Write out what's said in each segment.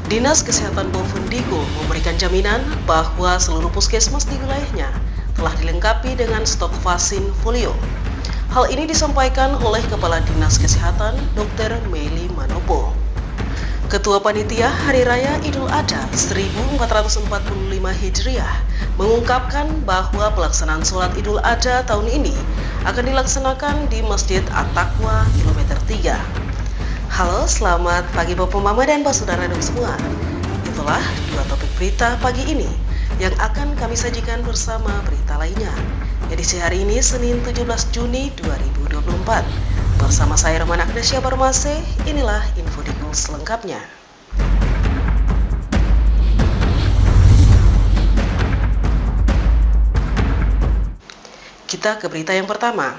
Dinas Kesehatan Bovendigul memberikan jaminan bahwa seluruh puskesmas di wilayahnya telah dilengkapi dengan stok vaksin polio. Hal ini disampaikan oleh Kepala Dinas Kesehatan Dr. Meli Manopo. Ketua Panitia Hari Raya Idul Adha 1445 Hijriah mengungkapkan bahwa pelaksanaan sholat Idul Adha tahun ini akan dilaksanakan di Masjid At-Taqwa kilometer 3. Halo, selamat pagi Bapak Mama dan Pak Saudara semua. Itulah dua topik berita pagi ini yang akan kami sajikan bersama berita lainnya. Edisi hari ini Senin 17 Juni 2024. Bersama saya Romana Agnesia Barmase, inilah info di selengkapnya. Kita ke berita yang pertama.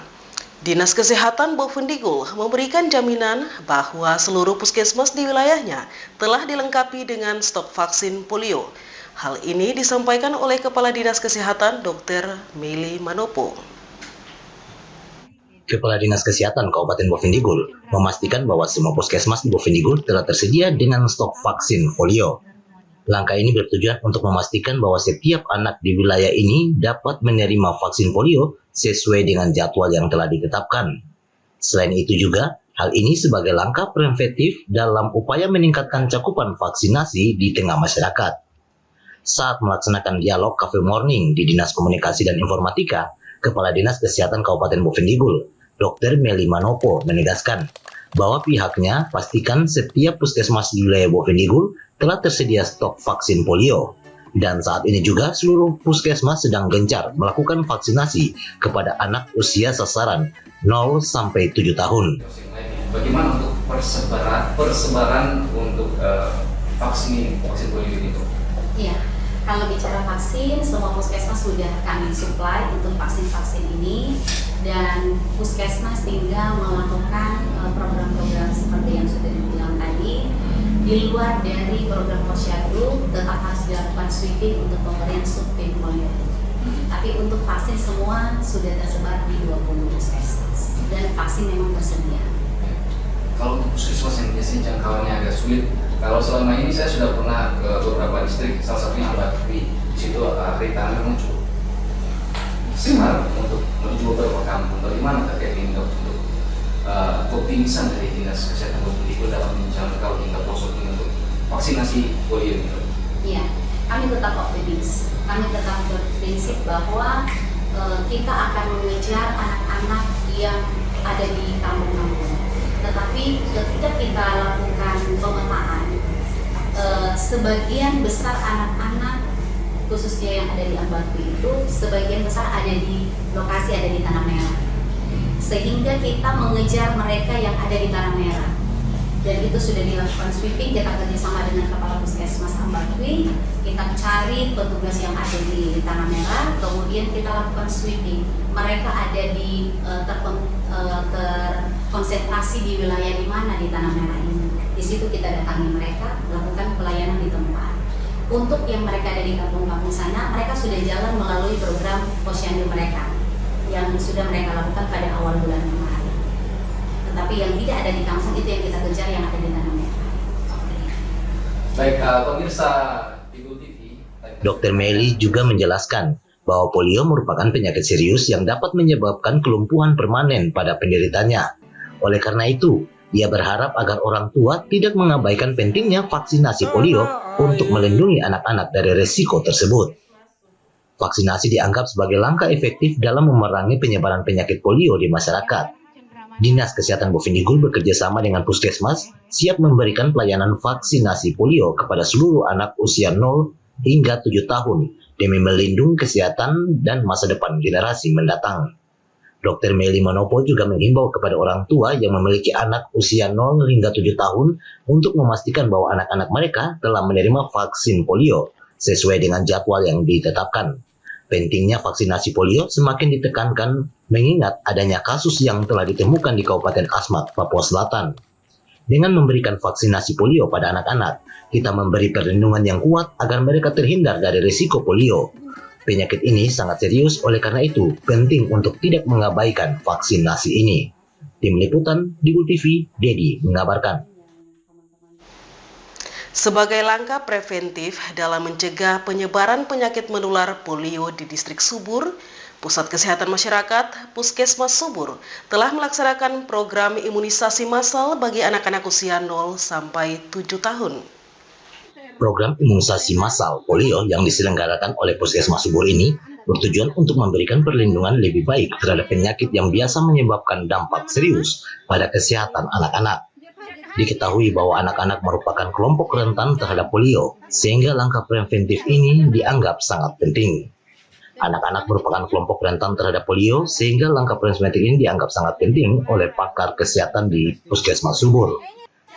Dinas Kesehatan Bovendigul memberikan jaminan bahwa seluruh puskesmas di wilayahnya telah dilengkapi dengan stok vaksin polio. Hal ini disampaikan oleh Kepala Dinas Kesehatan Dr. Meli Manopo. Kepala Dinas Kesehatan Kabupaten Bovendigul memastikan bahwa semua puskesmas di Bovendigul telah tersedia dengan stok vaksin polio. Langkah ini bertujuan untuk memastikan bahwa setiap anak di wilayah ini dapat menerima vaksin polio sesuai dengan jadwal yang telah ditetapkan. Selain itu juga, hal ini sebagai langkah preventif dalam upaya meningkatkan cakupan vaksinasi di tengah masyarakat. Saat melaksanakan dialog Cafe Morning di Dinas Komunikasi dan Informatika, Kepala Dinas Kesehatan Kabupaten Bovendigul, Dr. Meli Manopo menegaskan bahwa pihaknya pastikan setiap puskesmas di wilayah Bovendigul telah tersedia stok vaksin polio. Dan saat ini juga seluruh puskesmas sedang gencar melakukan vaksinasi kepada anak usia sasaran 0 sampai 7 tahun. Bagaimana untuk persebaran untuk vaksin polio itu? Iya, kalau bicara vaksin, semua puskesmas sudah kami supply untuk vaksin-vaksin ini, dan puskesmas tinggal melakukan program-program seperti yang sudah dibilang tadi. Di luar dari program posyandu, tetap harus dilakukan sweeping untuk pemberian subpin polio. Tapi untuk vaksin semua sudah tersebar di 20 puskesmas dan vaksin memang tersedia. Kalau untuk puskesmas yang biasanya jangkauannya agak sulit, kalau selama ini saya sudah pernah ke beberapa distrik, salah satunya Ambatwi, di situ rintangan memang cukup besar untuk menuju beberapa kampung. Bagaimana terkait ini untuk keoptimisan dari Dinas Kesehatan Bovendigul dalam menjangkau hingga pelosok ini untuk vaksinasi polio ini? Iya, kami tetap optimis. Kami tetap berprinsip bahwa kita akan mengejar anak-anak yang ada di kampung-kampung. Tetapi ketika kita lakukan pemetaan, sebagian besar anak-anak khususnya yang ada di Ambatwi itu sebagian besar ada di lokasi ada di Tanah Merah. Sehingga kita mengejar mereka yang ada di Tanah Merah, dan itu sudah dilakukan sweeping. Kita kerjasama dengan Kepala Puskesmas Ambatwi, kita cari petugas yang ada di Tanah Merah, kemudian kita lakukan sweeping. Mereka ada di terkonsentrasi di wilayah di mana di Tanah Merah ini. Di situ kita datangi mereka, lakukan pelayanan di tempat. Untuk yang mereka ada di kampung-kampung sana, mereka sudah jalan melalui program posyandu mereka yang sudah mereka lakukan pada awal bulan Maret. Tetapi yang tidak ada di kampung itu yang kita kejar, yang ada di Tanah Merah. Baik, pemirsa Ibu TV. Dr. Meli juga menjelaskan bahwa polio merupakan penyakit serius yang dapat menyebabkan kelumpuhan permanen pada penderitanya. Oleh karena itu, ia berharap agar orang tua tidak mengabaikan pentingnya vaksinasi polio untuk melindungi anak-anak dari resiko tersebut. Vaksinasi dianggap sebagai langkah efektif dalam memerangi penyebaran penyakit polio di masyarakat. Dinas Kesehatan Bovendigul bekerja sama dengan puskesmas siap memberikan pelayanan vaksinasi polio kepada seluruh anak usia 0 hingga 7 tahun demi melindungi kesehatan dan masa depan generasi mendatang. Dr. Meli Manopo juga menghimbau kepada orang tua yang memiliki anak usia 0 hingga 7 tahun untuk memastikan bahwa anak-anak mereka telah menerima vaksin polio sesuai dengan jadwal yang ditetapkan. Pentingnya vaksinasi polio semakin ditekankan mengingat adanya kasus yang telah ditemukan di Kabupaten Asmat, Papua Selatan. Dengan memberikan vaksinasi polio pada anak-anak, kita memberi perlindungan yang kuat agar mereka terhindar dari risiko polio. Penyakit ini sangat serius, oleh karena itu penting untuk tidak mengabaikan vaksinasi ini. Tim Liputan Digul TV, Dedi mengabarkan. Sebagai langkah preventif dalam mencegah penyebaran penyakit menular polio di distrik Subur, Pusat Kesehatan Masyarakat Puskesmas Subur telah melaksanakan program imunisasi massal bagi anak-anak usia 0 sampai 7 tahun. Program imunisasi massal polio yang diselenggarakan oleh Puskesmas Subur ini bertujuan untuk memberikan perlindungan lebih baik terhadap penyakit yang biasa menyebabkan dampak serius pada kesehatan anak-anak. Diketahui bahwa anak-anak merupakan kelompok rentan terhadap polio, sehingga langkah preventif ini dianggap sangat penting. Anak-anak merupakan kelompok rentan terhadap polio, sehingga langkah preventif ini dianggap sangat penting oleh pakar kesehatan di Puskesmas Subur.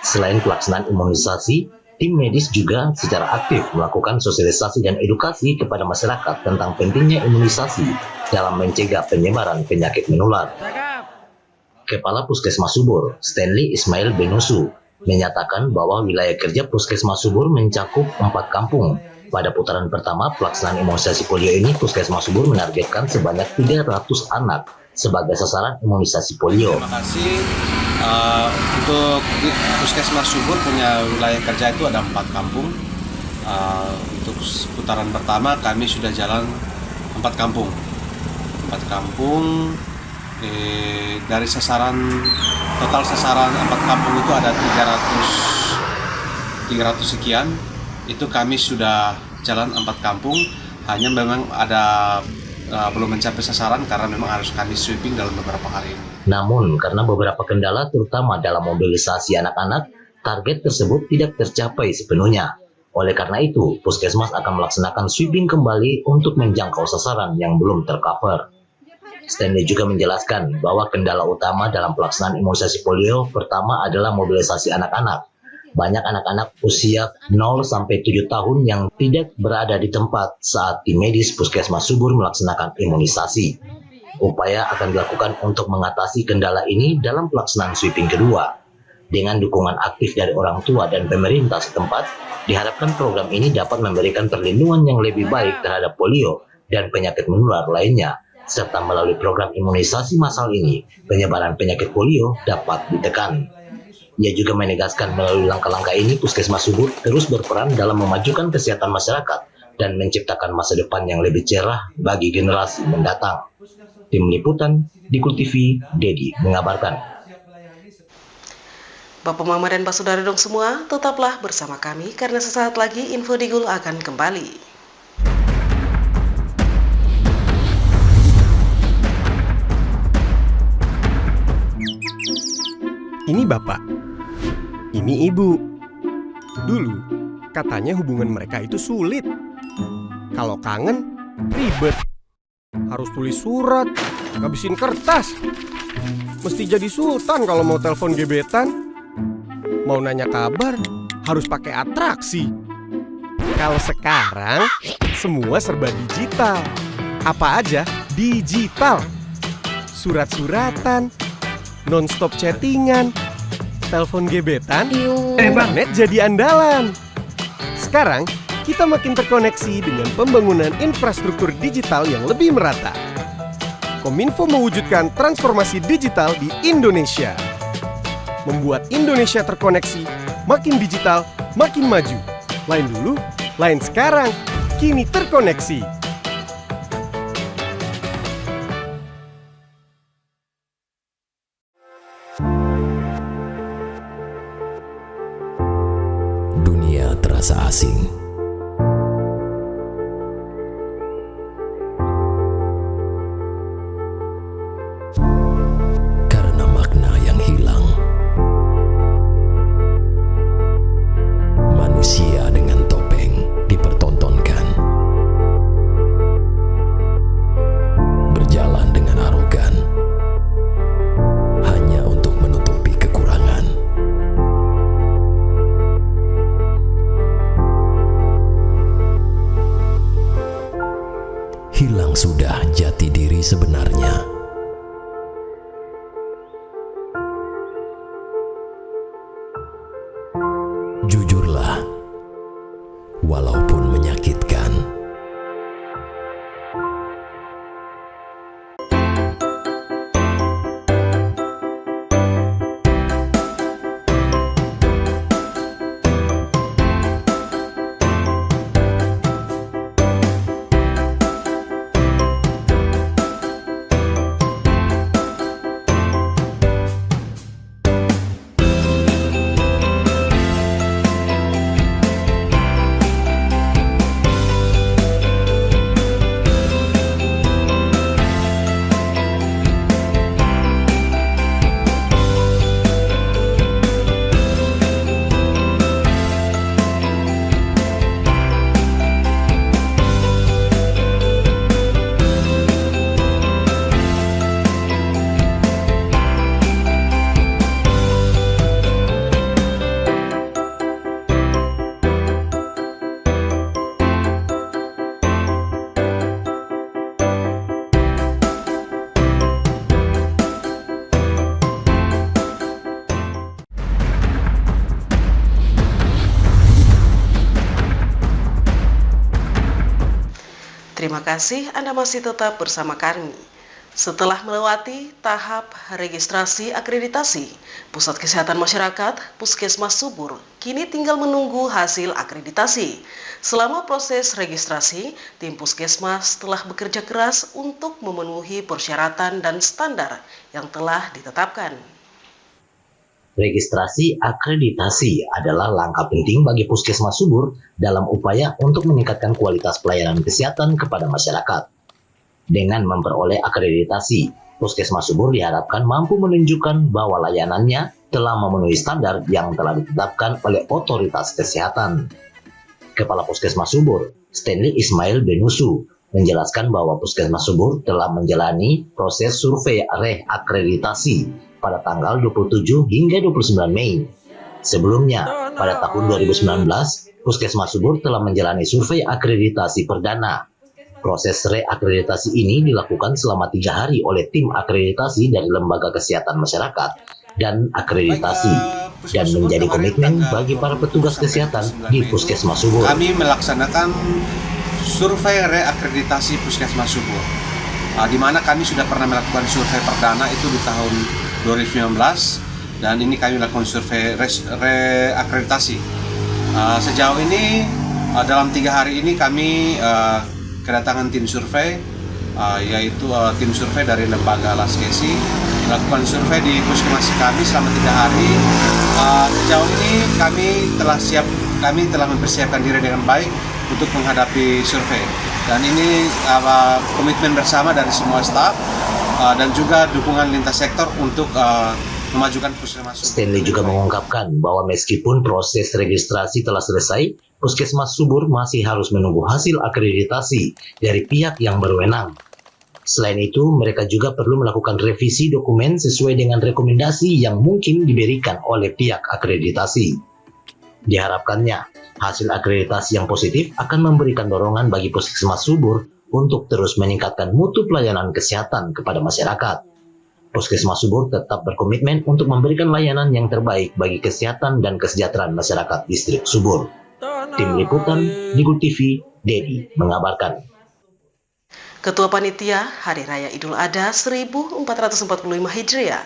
Selain pelaksanaan imunisasi, tim medis juga secara aktif melakukan sosialisasi dan edukasi kepada masyarakat tentang pentingnya imunisasi dalam mencegah penyebaran penyakit menular. Kepala Puskesmas Subur, Stanley Ismail Benusu, menyatakan bahwa wilayah kerja Puskesmas Subur mencakup 4 kampung. Pada putaran pertama pelaksanaan imunisasi polio ini, Puskesmas Subur menargetkan sebanyak 300 anak sebagai sasaran imunisasi polio. Terima kasih. Untuk Puskesmas Subur punya wilayah kerja itu ada 4 kampung. Untuk putaran pertama kami sudah jalan 4 kampung. 4 kampung dari total sasaran 4 kampung itu ada 300 sekian. Itu kami sudah jalan 4 kampung. Hanya memang ada belum mencapai sasaran karena memang harus kami sweeping dalam beberapa hari ini. Namun, karena beberapa kendala terutama dalam mobilisasi anak-anak, target tersebut tidak tercapai sepenuhnya. Oleh karena itu, Puskesmas akan melaksanakan sweeping kembali untuk menjangkau sasaran yang belum tercover. Stanley juga menjelaskan bahwa kendala utama dalam pelaksanaan imunisasi polio pertama adalah mobilisasi anak-anak. Banyak anak-anak usia 0 sampai 7 tahun yang tidak berada di tempat saat tim medis Puskesmas Subur melaksanakan imunisasi. Upaya akan dilakukan untuk mengatasi kendala ini dalam pelaksanaan sweeping kedua. Dengan dukungan aktif dari orang tua dan pemerintah setempat, diharapkan program ini dapat memberikan perlindungan yang lebih baik terhadap polio dan penyakit menular lainnya, serta melalui program imunisasi massal ini, penyebaran penyakit polio dapat ditekan. Ia juga menegaskan melalui langkah-langkah ini Puskesmas Subur terus berperan dalam memajukan kesehatan masyarakat dan menciptakan masa depan yang lebih cerah bagi generasi mendatang. Tim Liputan, Dikut TV, Dedi mengabarkan. Bapak Mama dan Pak Saudara dong semua, tetaplah bersama kami karena sesaat lagi Info Digul akan kembali. Ini bapak, ini ibu. Dulu, katanya hubungan mereka itu sulit. Kalau kangen, ribet. Harus tulis surat, ngabisin kertas. Mesti jadi sultan kalau mau telepon gebetan. Mau nanya kabar, harus pakai atraksi. Kalau sekarang, semua serba digital. Apa aja, digital. Surat-suratan, non-stop chattingan, telepon gebetan, internet jadi andalan. Sekarang, kita makin terkoneksi dengan pembangunan infrastruktur digital yang lebih merata. Kominfo mewujudkan transformasi digital di Indonesia. Membuat Indonesia terkoneksi, makin digital, makin maju. Lain dulu, lain sekarang, kini terkoneksi. Dunia terasa asing. Karena makna yang hilang. Manusia dengan topeng dipertontonkan. Berjalan dengan arogan. Hanya untuk menutupi kekurangan. Hilang sudah jati diri sebenarnya. Jujurlah, walaupun menyakitkan. Terima kasih Anda masih tetap bersama kami. Setelah melewati tahap registrasi akreditasi, Pusat Kesehatan Masyarakat Puskesmas Subur kini tinggal menunggu hasil akreditasi. Selama proses registrasi, tim Puskesmas telah bekerja keras untuk memenuhi persyaratan dan standar yang telah ditetapkan. Registrasi akreditasi adalah langkah penting bagi Puskesmas Subur dalam upaya untuk meningkatkan kualitas pelayanan kesehatan kepada masyarakat. Dengan memperoleh akreditasi, Puskesmas Subur diharapkan mampu menunjukkan bahwa layanannya telah memenuhi standar yang telah ditetapkan oleh otoritas kesehatan. Kepala Puskesmas Subur, Stanley Ismail Benusu, menjelaskan bahwa Puskesmas Subur telah menjalani proses survei reakreditasi pada tanggal 27 hingga 29 Mei. Sebelumnya, pada tahun 2019, Puskesmas Subur telah menjalani survei akreditasi perdana. Proses reakreditasi ini dilakukan selama 3 hari oleh tim akreditasi dari Lembaga Kesehatan Masyarakat dan Akreditasi dan menjadi komitmen bagi para petugas kesehatan di Puskesmas Subur. Kami melaksanakan survei reakreditasi Puskesmas Subur, di mana kami sudah pernah melakukan survei perdana itu di tahun 2019 dan ini kami lakukan survei reakreditasi. Sejauh ini dalam 3 hari ini kami kedatangan tim survei, yaitu tim survei dari Lembaga Laskesi melakukan survei di puskesmas kami selama 3 hari. Sejauh ini kami telah mempersiapkan diri dengan baik untuk menghadapi survei, dan ini komitmen bersama dari semua staf dan juga dukungan lintas sektor untuk memajukan Puskesmas Subur. Stanley juga mengungkapkan bahwa meskipun proses registrasi telah selesai, Puskesmas Subur masih harus menunggu hasil akreditasi dari pihak yang berwenang. Selain itu, mereka juga perlu melakukan revisi dokumen sesuai dengan rekomendasi yang mungkin diberikan oleh pihak akreditasi. Diharapkannya, hasil akreditasi yang positif akan memberikan dorongan bagi Puskesmas Subur untuk terus meningkatkan mutu pelayanan kesehatan kepada masyarakat. Puskesmas Subur tetap berkomitmen untuk memberikan layanan yang terbaik bagi kesehatan dan kesejahteraan masyarakat distrik Subur. Tim Liputan Digo TV, Dedi mengabarkan. Ketua Panitia Hari Raya Idul Adha 1445 Hijriah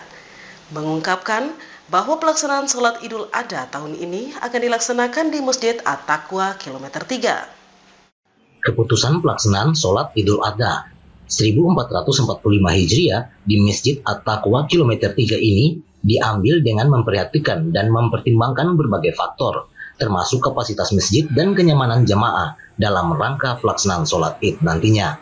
mengungkapkan bahwa pelaksanaan sholat Idul Adha tahun ini akan dilaksanakan di Masjid At-Taqwa Kilometer 3. Keputusan pelaksanaan sholat Idul Adha 1445 Hijriah di Masjid At-Taqwa Kilometer 3 ini diambil dengan memperhatikan dan mempertimbangkan berbagai faktor, termasuk kapasitas masjid dan kenyamanan jamaah dalam rangka pelaksanaan sholat Id nantinya.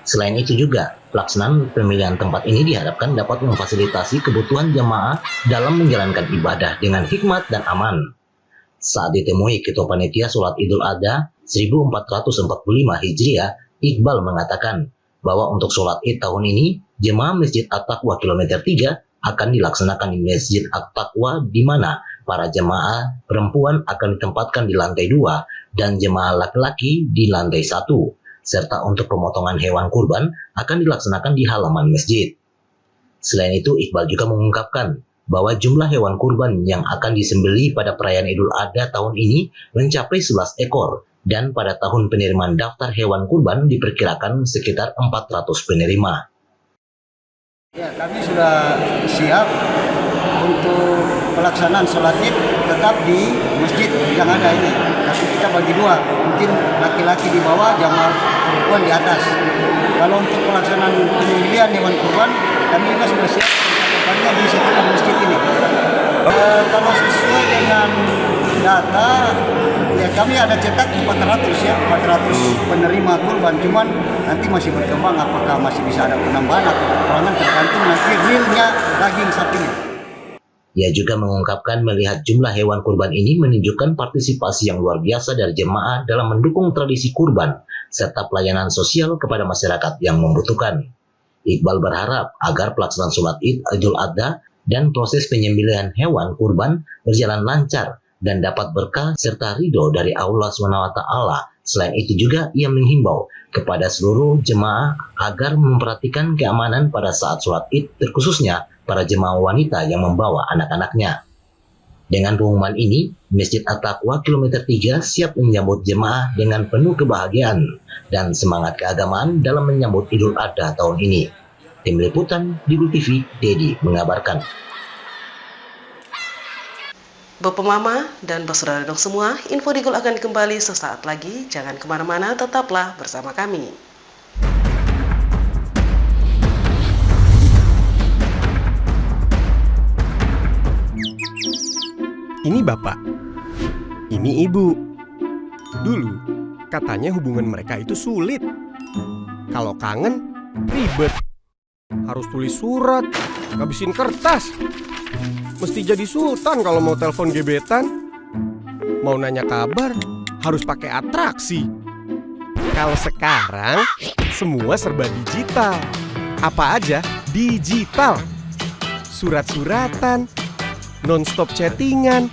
Selain itu juga, pelaksanaan pemilihan tempat ini diharapkan dapat memfasilitasi kebutuhan jamaah dalam menjalankan ibadah dengan hikmat dan aman. Saat ditemui Ketua Panitia Sholat Idul Adha 1445 Hijriah, Iqbal mengatakan bahwa untuk sholat Id tahun ini, jemaah Masjid At-Taqwa Kilometer 3 akan dilaksanakan di Masjid At-Taqwa, di mana para jemaah perempuan akan ditempatkan di lantai 2 dan jemaah laki-laki di lantai 1, serta untuk pemotongan hewan kurban akan dilaksanakan di halaman masjid. Selain itu, Iqbal juga mengungkapkan bahwa jumlah hewan kurban yang akan disembelih pada perayaan Idul Adha tahun ini mencapai 11 ekor, dan pada tahun penerimaan daftar hewan kurban diperkirakan sekitar 400 penerima. Ya, kami sudah siap untuk pelaksanaan sholat Id tetap di masjid yang ada ini. Tapi kita bagi 2, mungkin laki-laki di bawah, jamaah perempuan di atas. Kalau untuk pelaksanaan penyembelihan hewan kurban, kami juga sudah siap tempatnya di sekitar masjid ini. Kalau sesuai dengan data, ya kami ada cetak 400 penerima kurban, cuman nanti masih berkembang apakah masih bisa ada penambahan atau kekurangan, tergantung nanti realnya daging sapinya. Ia juga mengungkapkan melihat jumlah hewan kurban ini menunjukkan partisipasi yang luar biasa dari jemaah dalam mendukung tradisi kurban serta pelayanan sosial kepada masyarakat yang membutuhkan. Iqbal berharap agar pelaksanaan sholat Id Idul Adha dan proses penyembelihan hewan kurban berjalan lancar dan dapat berkah serta ridho dari Allah SWT. Selain itu juga ia menghimbau kepada seluruh jemaah agar memperhatikan keamanan pada saat sholat Id, terkhususnya para jemaah wanita yang membawa anak-anaknya. Dengan pengumuman ini, Masjid At-Taqwa Kilometer 3 siap menyambut jemaah dengan penuh kebahagiaan dan semangat keagamaan dalam menyambut Idul Adha tahun ini. Tim Liputan Digul TV, Dedi mengabarkan. Bapak Mama dan Saudara dong semua, info Digul akan kembali sesaat lagi. Jangan kemana-mana, tetaplah bersama kami. Ini bapak, ini ibu. Dulu, katanya hubungan mereka itu sulit. Kalau kangen, ribet. Harus tulis surat, ngabisin kertas. Mesti jadi sultan kalau mau telepon gebetan. Mau nanya kabar, harus pakai atraksi. Kalau sekarang, semua serba digital. Apa aja, digital. Surat-suratan, non-stop chattingan,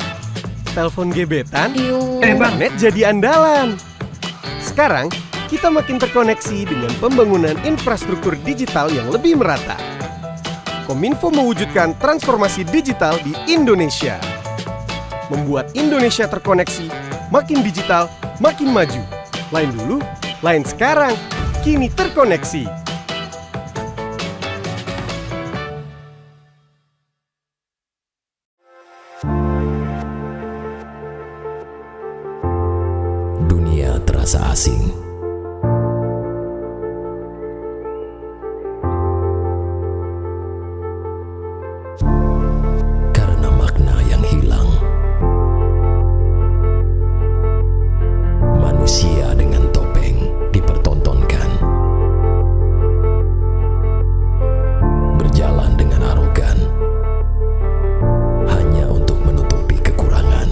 telepon gebetan, internet jadi andalan. Sekarang, kita makin terkoneksi dengan pembangunan infrastruktur digital yang lebih merata. Kominfo mewujudkan transformasi digital di Indonesia. Membuat Indonesia terkoneksi, makin digital, makin maju. Lain dulu, lain sekarang, kini terkoneksi. Dunia terasa asing. Karena makna yang hilang. Manusia dengan topeng dipertontonkan. Berjalan dengan arogan. Hanya untuk menutupi kekurangan.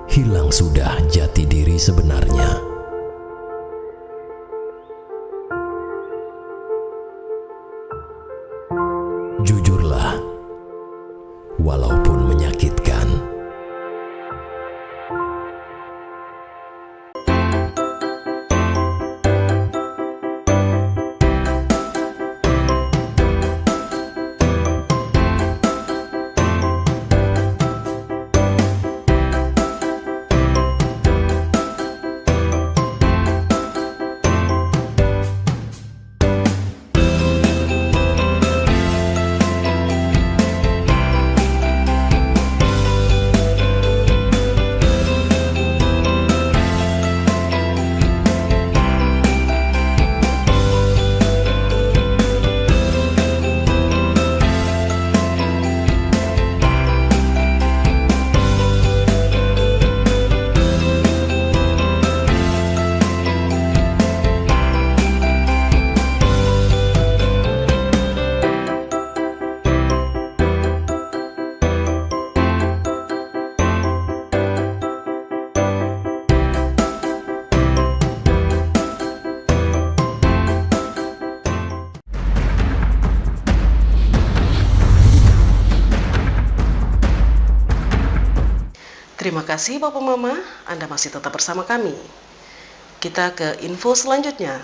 Hilang sudah jati diri sebenarnya. Jujurlah, walaupun menyakitkan. Terima kasih Bapak Mama, Anda masih tetap bersama kami. Kita ke info selanjutnya.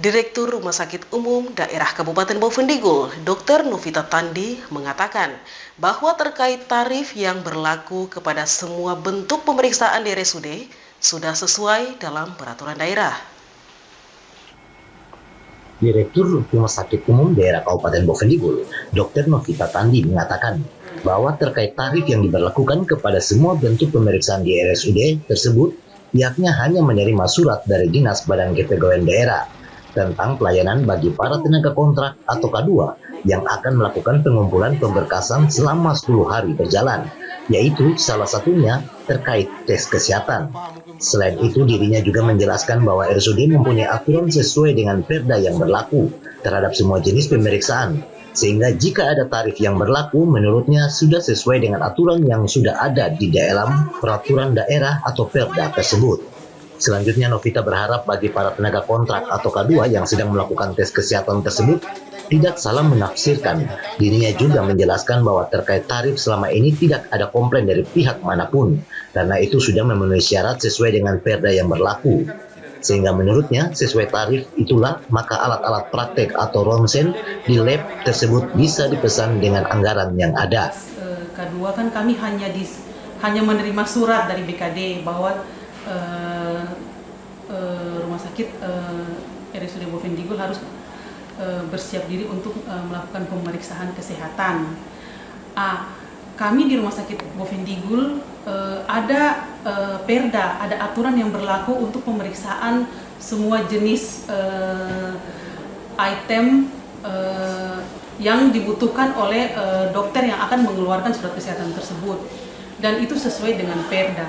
Direktur Rumah Sakit Umum Daerah Kabupaten Bovendigul, Dr. Novita Tandi, mengatakan bahwa terkait tarif yang berlaku kepada semua bentuk pemeriksaan di RSUD sudah sesuai dalam peraturan daerah. Direktur Rumah Sakit Umum Daerah Kabupaten Bovendigul, Dr. Novita Tandi mengatakan bahwa terkait tarif yang diberlakukan kepada semua bentuk pemeriksaan di RSUD tersebut, pihaknya hanya menerima surat dari Dinas Badan Kepegawaian Daerah tentang pelayanan bagi para tenaga kontrak atau K2 yang akan melakukan pengumpulan pemberkasan selama 10 hari berjalan, yaitu salah satunya terkait tes kesehatan. Selain itu, dirinya juga menjelaskan bahwa RSUD mempunyai aturan sesuai dengan Perda yang berlaku terhadap semua jenis pemeriksaan, sehingga jika ada tarif yang berlaku, menurutnya sudah sesuai dengan aturan yang sudah ada di dalam peraturan daerah atau Perda tersebut. Selanjutnya, Novita berharap bagi para tenaga kontrak atau K2 yang sedang melakukan tes kesehatan tersebut tidak salah menafsirkan. Dirinya juga menjelaskan bahwa terkait tarif selama ini tidak ada komplain dari pihak manapun, karena itu sudah memenuhi syarat sesuai dengan Perda yang berlaku. Sehingga menurutnya sesuai tarif itulah maka alat-alat praktek atau ronsen di lab tersebut bisa dipesan dengan anggaran yang ada. Kedua kan kami hanya menerima surat dari BKD bahwa rumah sakit RSUD Bovendigul harus bersiap diri untuk melakukan pemeriksaan kesehatan. Kami di rumah sakit Bovendigul ada perda, ada aturan yang berlaku untuk pemeriksaan semua jenis item yang dibutuhkan oleh dokter yang akan mengeluarkan surat kesehatan tersebut, dan itu sesuai dengan perda.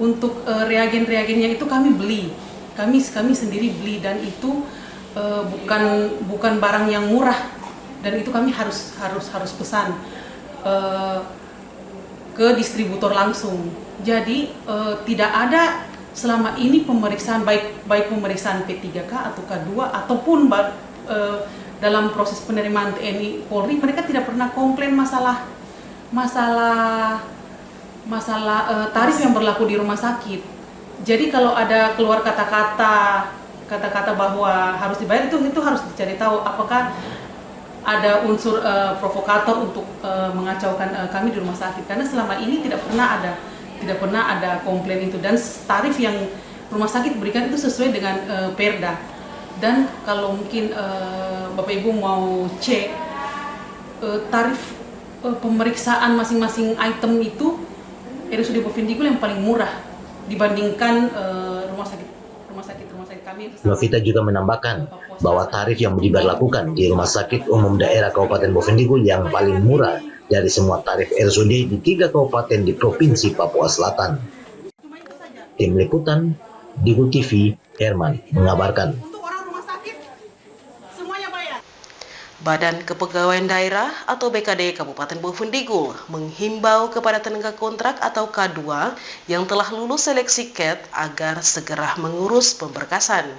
Untuk reagen-reagennya itu kami beli, kami sendiri beli, dan itu bukan barang yang murah, dan itu kami harus pesan ke distributor langsung. Jadi tidak ada selama ini pemeriksaan baik pemeriksaan P3K atau K2 ataupun dalam proses penerimaan TNI Polri, mereka tidak pernah komplain masalah tarif yang berlaku di rumah sakit. Jadi kalau ada keluar kata-kata bahwa harus dibayar, itu harus dicari tahu apakah ada unsur provokator untuk mengacaukan kami di rumah sakit, karena selama ini tidak pernah ada komplain itu, dan tarif yang rumah sakit berikan itu sesuai dengan perda. Dan kalau mungkin Bapak Ibu mau cek tarif pemeriksaan masing-masing item itu, RSUD Bovendigul yang paling murah dibandingkan rumah sakit kami. Novita juga menambahkan bahwa tarif yang diberlakukan di Rumah Sakit Umum Daerah Kabupaten Bovendigul yang paling murah dari semua tarif RSUD di 3 kabupaten di Provinsi Papua Selatan. Tim Liputan, Digul TV, Herman mengabarkan. Badan Kepegawaian Daerah atau BKD Kabupaten Bovendigul menghimbau kepada tenaga kontrak atau K2 yang telah lulus seleksi CAT agar segera mengurus pemberkasan.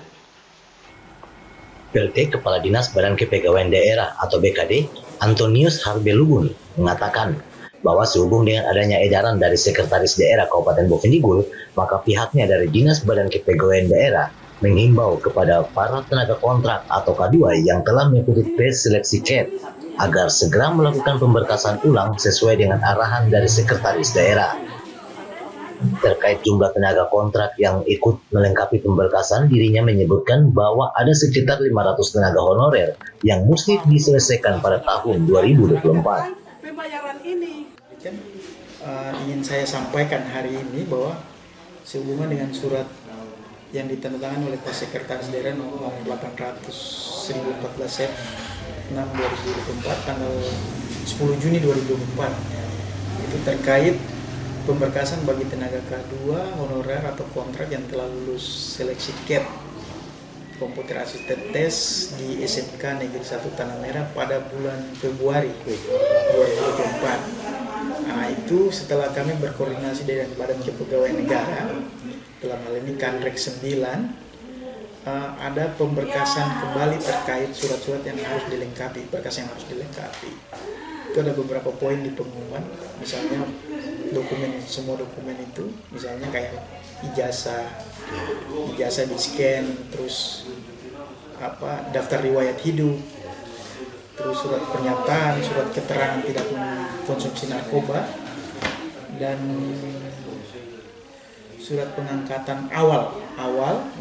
PLT Kepala Dinas Badan Kepegawaian Daerah atau BKD, Antonius Harbelubun, mengatakan bahwa sehubung dengan adanya edaran dari Sekretaris Daerah Kabupaten Bovendigul, maka pihaknya dari Dinas Badan Kepegawaian Daerah menghimbau kepada para tenaga kontrak atau K2 yang telah mengikuti tes seleksi CAT agar segera melakukan pemberkasan ulang sesuai dengan arahan dari Sekretaris Daerah. Terkait jumlah tenaga kontrak yang ikut melengkapi pemberkasan, dirinya menyebutkan bahwa ada sekitar 500 tenaga honorer yang mesti diselesaikan pada tahun 2024. Pembayaran ini ingin saya sampaikan hari ini bahwa sehubungan dengan surat yang ditandatangani oleh Pak Sekretaris Daerah nomor 800/1014 Sep 6 2024 tanggal 10 Juni 2024 itu terkait pemberkasan bagi tenaga K2 honorer atau kontrak yang telah lulus seleksi CAT komputer asisten tes di SMK Negeri 1 Tanah Merah pada bulan Februari 2024. Nah, itu setelah kami berkoordinasi dengan Badan Kepegawaian Negara dalam hal ini Kanrek 9, ada pemberkasan kembali terkait surat-surat yang harus dilengkapi, berkas yang harus dilengkapi. Itu ada beberapa poin di pengumuman, misalnya semua dokumen itu, misalnya kayak ijazah di scan, terus daftar riwayat hidup, terus surat pernyataan, surat keterangan tidak mengkonsumsi narkoba, dan surat pengangkatan awal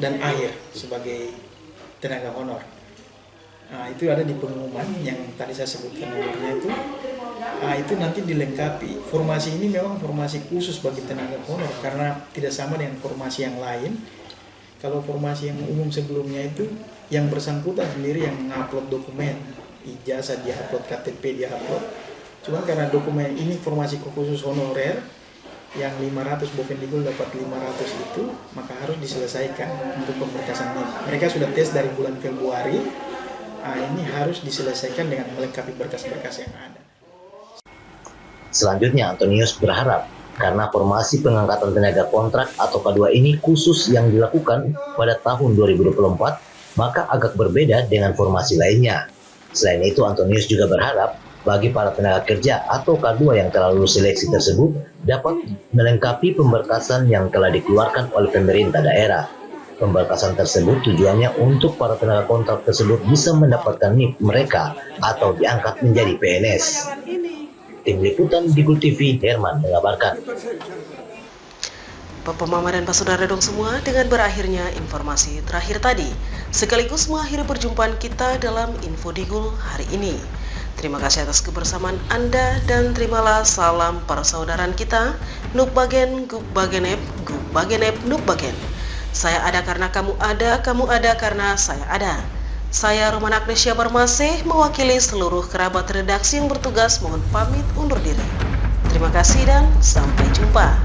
dan akhir sebagai tenaga honor. Nah, itu ada di pengumuman yang tadi saya sebutkan nomornya itu. Nah, itu nanti dilengkapi. Formasi ini memang formasi khusus bagi tenaga honor karena tidak sama dengan formasi yang lain. Kalau formasi yang umum sebelumnya itu yang bersangkutan sendiri yang mengupload dokumen, ijazah dia upload, KTP dia upload. Cuma karena dokumen ini formasi khusus honorer yang 500 Bovendigul dapat 500 itu, maka harus diselesaikan untuk pemberkasannya. Mereka sudah tes dari bulan Februari, ini harus diselesaikan dengan melengkapi berkas-berkas yang ada. Selanjutnya, Antonius berharap karena formasi pengangkatan tenaga kontrak atau K2 ini khusus yang dilakukan pada tahun 2024, maka agak berbeda dengan formasi lainnya. Selain itu, Antonius juga berharap bagi para tenaga kerja atau K2 yang telah lulus seleksi tersebut dapat melengkapi pemberkasan yang telah dikeluarkan oleh pemerintah daerah. Pembatasan tersebut tujuannya untuk para tenaga kontrak tersebut bisa mendapatkan NIP mereka atau diangkat menjadi PNS. Tim Liputan Digul TV, Herman mengabarkan. Bapak Mama dan Pak Saudara dong semua, dengan berakhirnya informasi terakhir tadi, sekaligus mengakhiri perjumpaan kita dalam Info Digul hari ini. Terima kasih atas kebersamaan Anda dan terimalah salam para saudaraan kita, Nuk Bagen, Gub Bagenep, Gub Bagenep, Nuk Bagen. Saya ada karena kamu ada karena saya ada. Saya Romana Agnesia Barmasih mewakili seluruh kerabat redaksi yang bertugas mohon pamit undur diri. Terima kasih dan sampai jumpa.